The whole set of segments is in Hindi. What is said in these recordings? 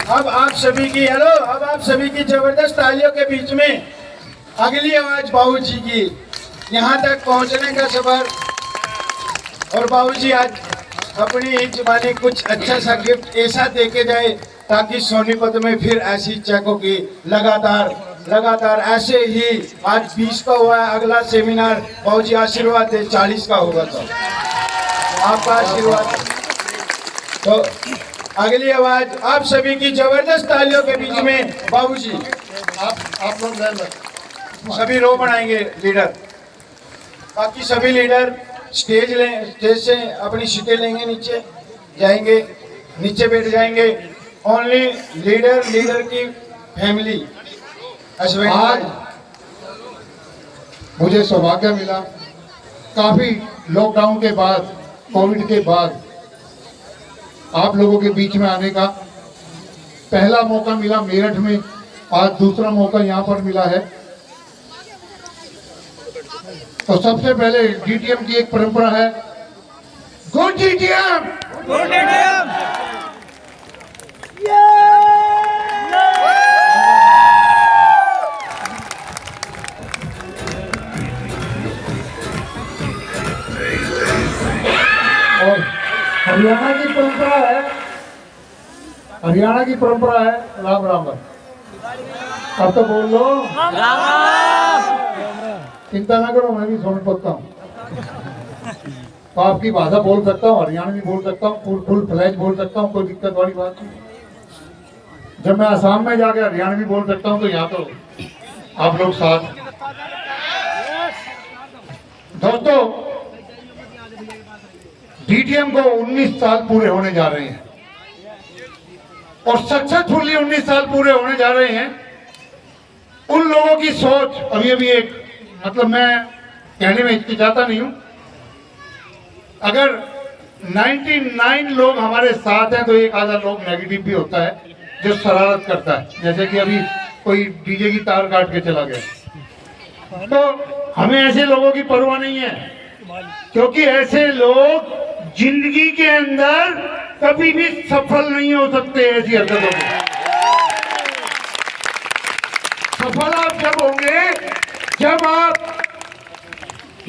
अब आप सभी की हेलो, अब आप सभी की जबरदस्त तालियों के बीच में अगली आवाज बाबूजी की, यहाँ तक पहुँचने का सफर। और बाबूजी आज अपनी ही जुबानी कुछ अच्छा सा गिफ्ट ऐसा दे के जाए ताकि सोनीपत में फिर ऐसी चेकों की लगातार ऐसे ही। आज 20 का हुआ है, अगला सेमिनार बाबूजी आशीर्वाद दे 40 का होगा, तो आपका आशीर्वाद। तो अगली आवाज आप सभी की जबरदस्त तालियों के बीच में बाबूजी। आप लोग सभी रो बनाएंगे लीडर, बाकी सभी लीडर स्टेज से अपनी सीटें लेंगे, नीचे जाएंगे, नीचे बैठ जाएंगे। ओनली लीडर की फैमिली। आज मुझे सौभाग्य मिला काफी लॉकडाउन के बाद, कोविड के बाद आप लोगों के बीच में आने का। पहला मौका मिला मेरठ में, आज दूसरा मौका यहाँ पर मिला है। तो सबसे पहले डीटीएम की एक परंपरा है, गुड डीटीएम, गुड डीटीएम। और हरियाणा की परंपरा है, राम राम। अब तो बोल लो राम। चिंता ना करो, मैं भी सुन सकता हूँ, तो आपकी भाषा बोल सकता हूँ, हरियाणवी बोल सकता हूँ, फुल फ्लैश बोल सकता हूँ, कोई दिक्कत वाली बात नहीं। जब मैं आसाम में जाके हरियाणवी बोल सकता हूँ तो यहाँ तो आप लोग साथ। दोस्तों, डीटीएम को 19 साल पूरे होने जा रहे हैं और सक्सेसफुली 19 साल पूरे होने जा रहे हैं। उन लोगों की सोच अभी एक, मतलब मैं कहने में हिचकिचाता नहीं हूं, अगर 99 लोग हमारे साथ हैं तो एक आधा लोग नेगेटिव भी होता है जो शरारत करता है, जैसे कि अभी कोई डीजे की तार काट के चला गया। तो हमें ऐसे लोगों की परवाह नहीं है, क्योंकि ऐसे लोग जिंदगी के अंदर कभी भी सफल नहीं हो सकते। ऐसी हरकतों में सफल आप जब होंगे जब आप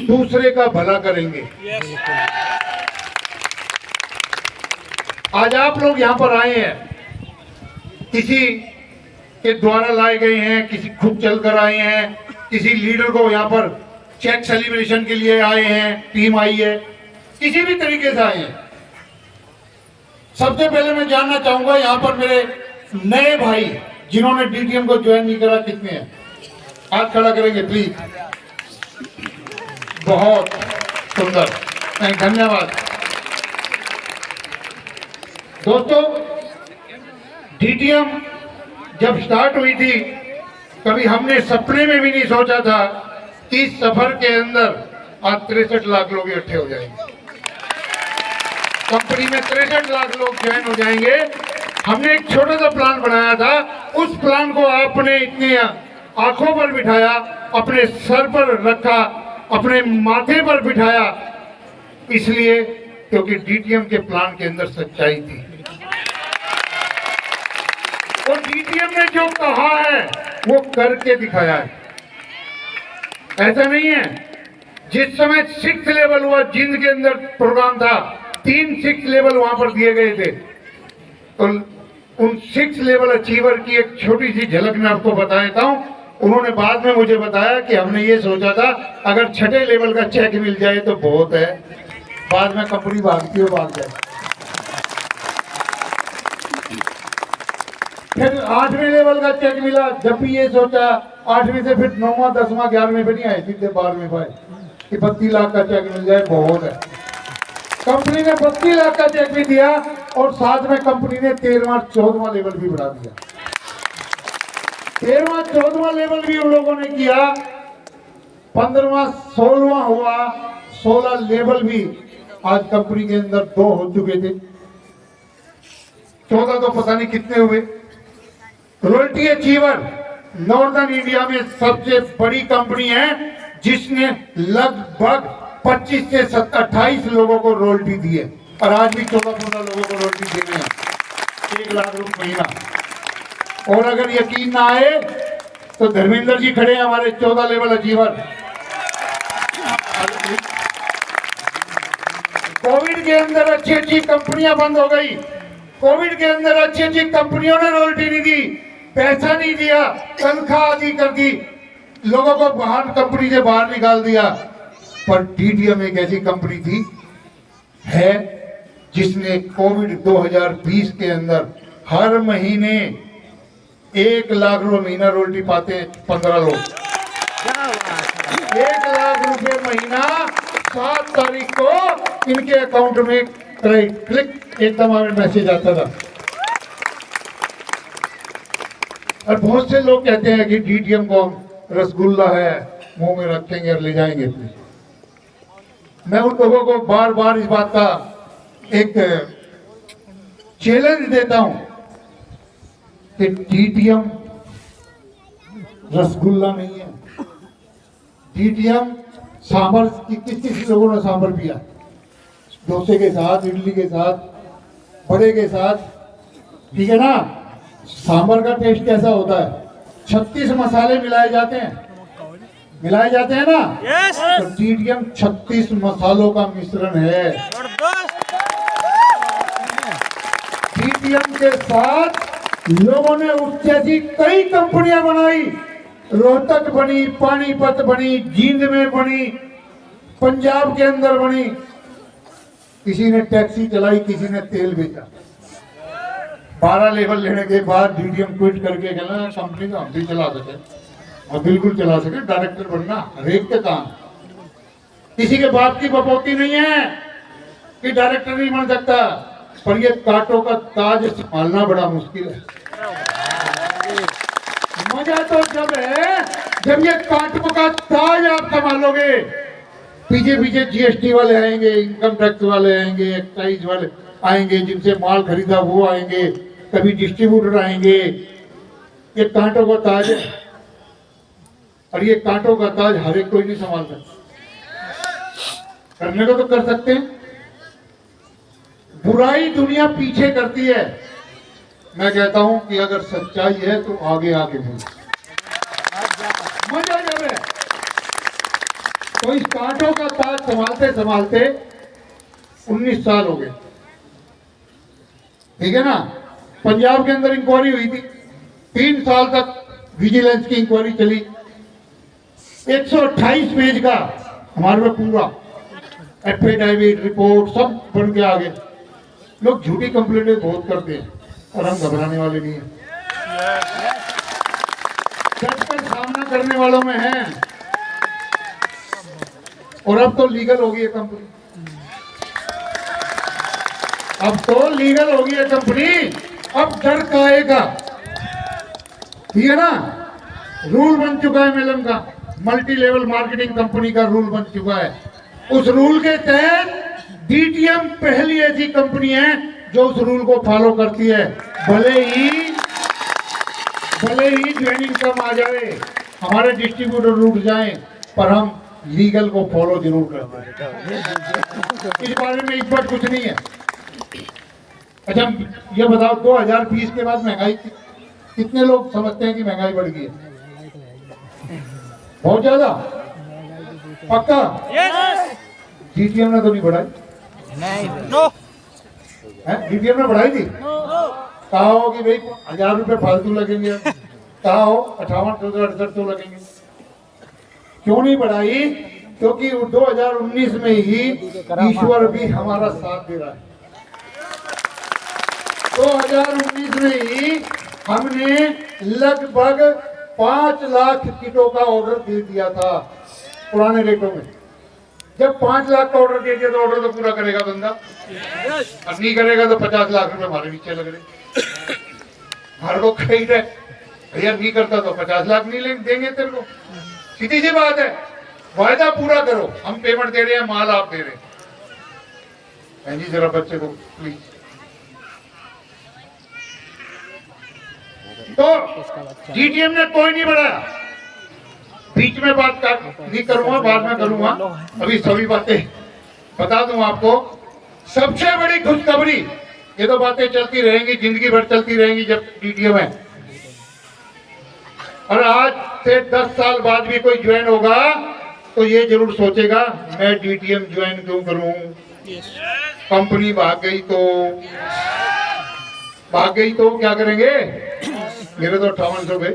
दूसरे का भला करेंगे। आज आप लोग यहाँ पर आए हैं, किसी के द्वारा लाए गए हैं, किसी खुद चलकर आए हैं, किसी लीडर को यहाँ पर चेक सेलिब्रेशन के लिए आए हैं, टीम आई है, किसी भी तरीके से आए हैं। सबसे पहले मैं जानना चाहूंगा यहाँ पर मेरे नए भाई जिन्होंने डीटीएम को ज्वाइन नहीं करा कितने हैं? हाथ खड़ा करेंगे प्लीज। बहुत सुंदर, धन्यवाद। दोस्तों, डीटीएम जब स्टार्ट हुई थी कभी हमने सपने में भी नहीं सोचा था कि इस सफर के अंदर आज 63 लाख लोग इकट्ठे हो जाएंगे। कंपनी में 63 लाख लोग ज्वाइन हो जाएंगे। हमने एक छोटा सा प्लान बनाया था, उस प्लान को आपने इतनी आंखों पर बिठाया, अपने सर पर रखा, अपने माथे पर बिठाया, इसलिए क्योंकि डीटीएम के प्लान के अंदर सच्चाई थी। और डीटीएम ने जो कहा है वो करके दिखाया है। ऐसा नहीं है, जिस समय 6th लेवल हुआ, जिंद के अंदर प्रोग्राम था, 3 6th लेवल वहां पर दिए गए थे, तो उन 6th लेवल अचीवर की एक छोटी सी झलक मैं आपको बता देता हूं। उन्होंने बाद में मुझे बताया कि हमने ये सोचा था अगर 6ठे लेवल का चेक मिल जाए तो बहुत है, बाद में कंपनी भागती हो भाग जाए। फिर 8वें लेवल का चेक मिला, जब भी ये सोचा 8वीं से फिर 9वां 10वां 11वें पे नहीं आए, सीधे 12वें पे कि 32 लाख का चेक मिल जाए बहुत है। कंपनी ने 32 लाख का चेक भी दिया और साथ में कंपनी ने 13वां 14वां लेवल भी बढ़ा दिया। 13वां 14वां लेवल भी उन लोगों ने किया, 15वां 16वां हुआ, 16 लेवल भी आज कंपनी के अंदर 2 हो चुके थे, 14 तो पता नहीं कितने हुए। रॉयल्टी अचीवर नॉर्दर्न इंडिया में सबसे बड़ी कंपनी है जिसने लगभग 25 से 28 लोगों को रॉयल्टी दी है और आज भी 14-15 लोगों को रॉयल्टी दे रहे हैं, 1 लाख रुपए महीना। और अगर यकीन ना आए तो धर्मेंद्र जी खड़े हैं हमारे 14 लेवल अचीवर। कोविड के अंदर अच्छी अच्छी कंपनियां बंद हो गई, कोविड के अंदर अच्छी अच्छी कंपनियों ने रॉयल्टी नहीं दी, पैसा नहीं दिया, तनख्वाह आदि कर दी, लोगों को बाहर कंपनी से बाहर निकाल दिया। पर डीडीएम एक ऐसी कंपनी थी है जिसने कोविड 2020 के अंदर हर महीने 1 लाख रुपए महीना रॉयल्टी पाते 15 लोग। 1 लाख रुपए महीना 7 तारीख को इनके अकाउंट में क्लिक एकदम मैसेज आता था। और बहुत से लोग कहते हैं कि डीडीएम को रसगुल्ला है, मुंह में रखेंगे और ले जाएंगे। मैं उन लोगों को बार बार इस बात का एक चैलेंज देता हूं कि डीडीएम रसगुल्ला नहीं है। डीडीएम सांभर, किस लोगों ने सांभर पिया? डोसे के साथ, इडली के साथ, बड़े के साथ, ठीक है ना? सांभर का टेस्ट कैसा होता है? 36 मसाले मिलाए जाते हैं ना? yes! तो डीडीएम 36 मसालों का मिश्रण है। डीडीएम के साथ लोगों ने जैसी कई कंपनियां बनाई, रोहतक बनी, पानीपत बनी, जींद में बनी, पंजाब के अंदर बनी। किसी ने टैक्सी चलाई, किसी ने तेल बेचा। 12 लेवल लेने के बाद डीडीएम क्विट करके कहना कंपनी तो हम भी चला सके, और बिल्कुल चला सके। डायरेक्टर बनना हरेक के काम। किसी के बाप की बपोती नहीं है कि डायरेक्टर नहीं बन सकता, पर ये कांटों का ताज संभालना बड़ा मुश्किल है। मजा तो जब है जब ये कांटों का ताज आप संभालोगे। पीछे पीछे जीएसटी वाले आएंगे, इनकम टैक्स वाले आएंगे, एक्साइज वाले आएंगे, जिनसे माल खरीदा वो आएंगे, कभी डिस्ट्रीब्यूटर आएंगे। ये कांटों का ताज है, और ये कांटों का ताज हर एक कोई नहीं संभाल सकता। करने को तो कर सकते हैं। बुराई दुनिया पीछे करती है। मैं कहता हूं कि अगर सच्चाई है तो आगे आगे बढ़ो। मजा जब है तो इस कांटों का ताज संभालते संभालते 19 साल हो गए, ठीक है ना? पंजाब के अंदर इंक्वायरी हुई थी, 3 साल तक विजिलेंस की इंक्वायरी चली। 128 पेज का हमारे में पूरा एफिडेविट रिपोर्ट सब बन के आ गए। लोग झूठी कंप्लेंटें बहुत करते हैं, और हम घबराने वाले नहीं हैं। सच का सामना करने वालों में हैं। और अब तो लीगल होगी ये कंपनी, अब तो लीगल होगी ये कंपनी। अब डर काएगा, ठीक है ना? रूल बन चुका है मेलम का, मल्टी लेवल मार्केटिंग कंपनी का रूल बन चुका है। उस रूल के तहत डीडीएम पहली ऐसी कंपनी है जो उस रूल को फॉलो करती है। भले ही ज्वाइनिंग कम आ जाए, हमारे डिस्ट्रीब्यूटर रुक जाएं, पर हम लीगल को फॉलो जरूर करते हैं। इस बारे में इस बार कुछ नहीं है। अच्छा ये बताओ, 2020 के बाद महंगाई कितने लोग समझते हैं कि महंगाई बढ़ गई है? बहुत ज्यादा, पक्का? डीडीएम ने तो नहीं बढ़ाई, डीडीएम ने बढ़ाई थी? कहा हो कि भाई 1000 रुपए फालतू लगेंगे, कहा हो 58-68 लगेंगे। क्यों नहीं बढ़ाई? क्योंकि 2019 में ही ईश्वर भी हमारा साथ दे रहा है। 2019 में ही हमने लगभग 5 लाख किटों का ऑर्डर दे दिया था पुराने रेटों में। जब 5 लाख का ऑर्डर दे दिया तो ऑर्डर तो पूरा करेगा बंदा, और नहीं करेगा तो 50 लाख रुपए हमारे नीचे लग रहे। हमारे को खरीद है भैया, नहीं करता तो 50 लाख नहीं देंगे तेरे को। सीधी सी बात है, वायदा पूरा करो। हम पेमेंट दे रहे हैं, माल आप दे रहे हैं। जी जरा बच्चे को प्लीज। तो डीडीएम ने कोई नहीं बढ़ाया। बीच में बात नहीं करूंगा, बाद में करूंगा। अभी सभी बातें बता दूं आपको। सबसे बड़ी खुशखबरी, ये तो बातें चलती रहेंगी, जिंदगी भर चलती रहेंगी जब डीडीएम है। और आज से 10 साल बाद भी कोई ज्वाइन होगा तो ये जरूर सोचेगा मैं डीटीएम ज्वाइन क्यों करूं, कंपनी भाग गई तो क्या करेंगे, मेरे तो 5800 गए,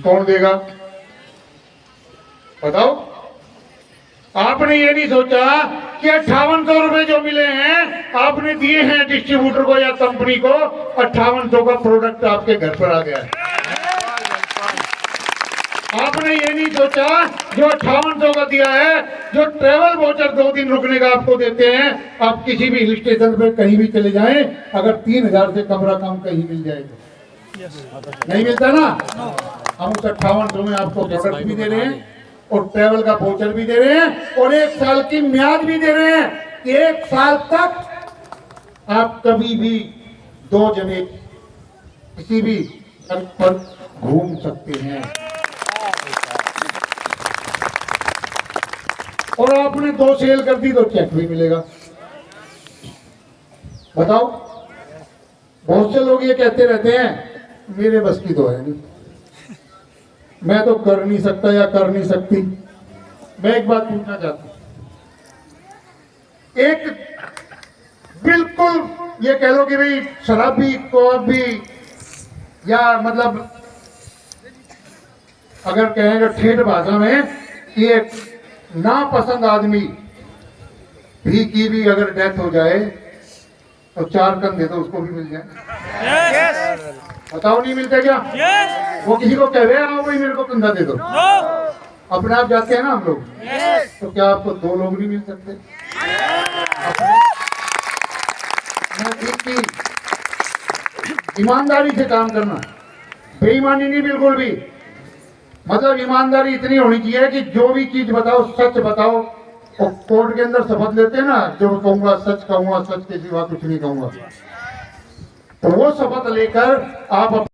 कौन देगा बताओ। आपने ये नहीं सोचा कि 5800 रुपए जो मिले हैं आपने दिए हैं डिस्ट्रीब्यूटर को या कंपनी को, 5800 का प्रोडक्ट आपके घर पर आ गया है। आपने ये नहीं सोचा जो 5800 का दिया है, जो ट्रेवल वाउचर 2 दिन रुकने का आपको देते हैं, आप किसी भी हिल स्टेशन पे कहीं भी चले जाएं, अगर 3000 से कमरा कम कहीं मिल जाए तो नहीं मिलता ना, हम उस 5800 में आपको प्रोडक्ट भी दे रहे हैं और ट्रेवल का वाउचर भी दे रहे हैं और 1 साल की म्याद भी दे रहे हैं कि 1 साल तक आप कभी भी 2 जने किसी भी सड़क पर घूम सकते हैं। और आपने 2 सेल कर दी तो चेक भी मिलेगा। बताओ, बहुत से लोग ये कहते रहते हैं मेरे बस की तो है नहीं, मैं तो कर नहीं सकता या कर नहीं सकती। मैं एक बात पूछना चाहता हूं, एक बिल्कुल ये कह लो कि भाई शराबी को भी या मतलब अगर कहेंगे ठेठ भाषा में कि एक नापसंद आदमी भी की भी अगर डेथ हो जाए तो 4 कंधे तो उसको भी मिल जाए। बताओ नहीं मिलते क्या? वो किसी को कह रहे हैं भाई मेरे को कंधा दे दो, अपने आप जाते हैं ना हम लोग, तो क्या आपको 2 लोग नहीं मिल सकते? ईमानदारी से काम करना, बेईमानी नहीं बिल्कुल भी, मतलब ईमानदारी इतनी होनी चाहिए कि जो भी चीज बताओ सच बताओ। और कोर्ट के अंदर शपथ लेते हैं ना, जो कहूंगा सच कहूंगा, सच के सिवा कुछ नहीं कहूंगा, तो वो शपथ लेकर आप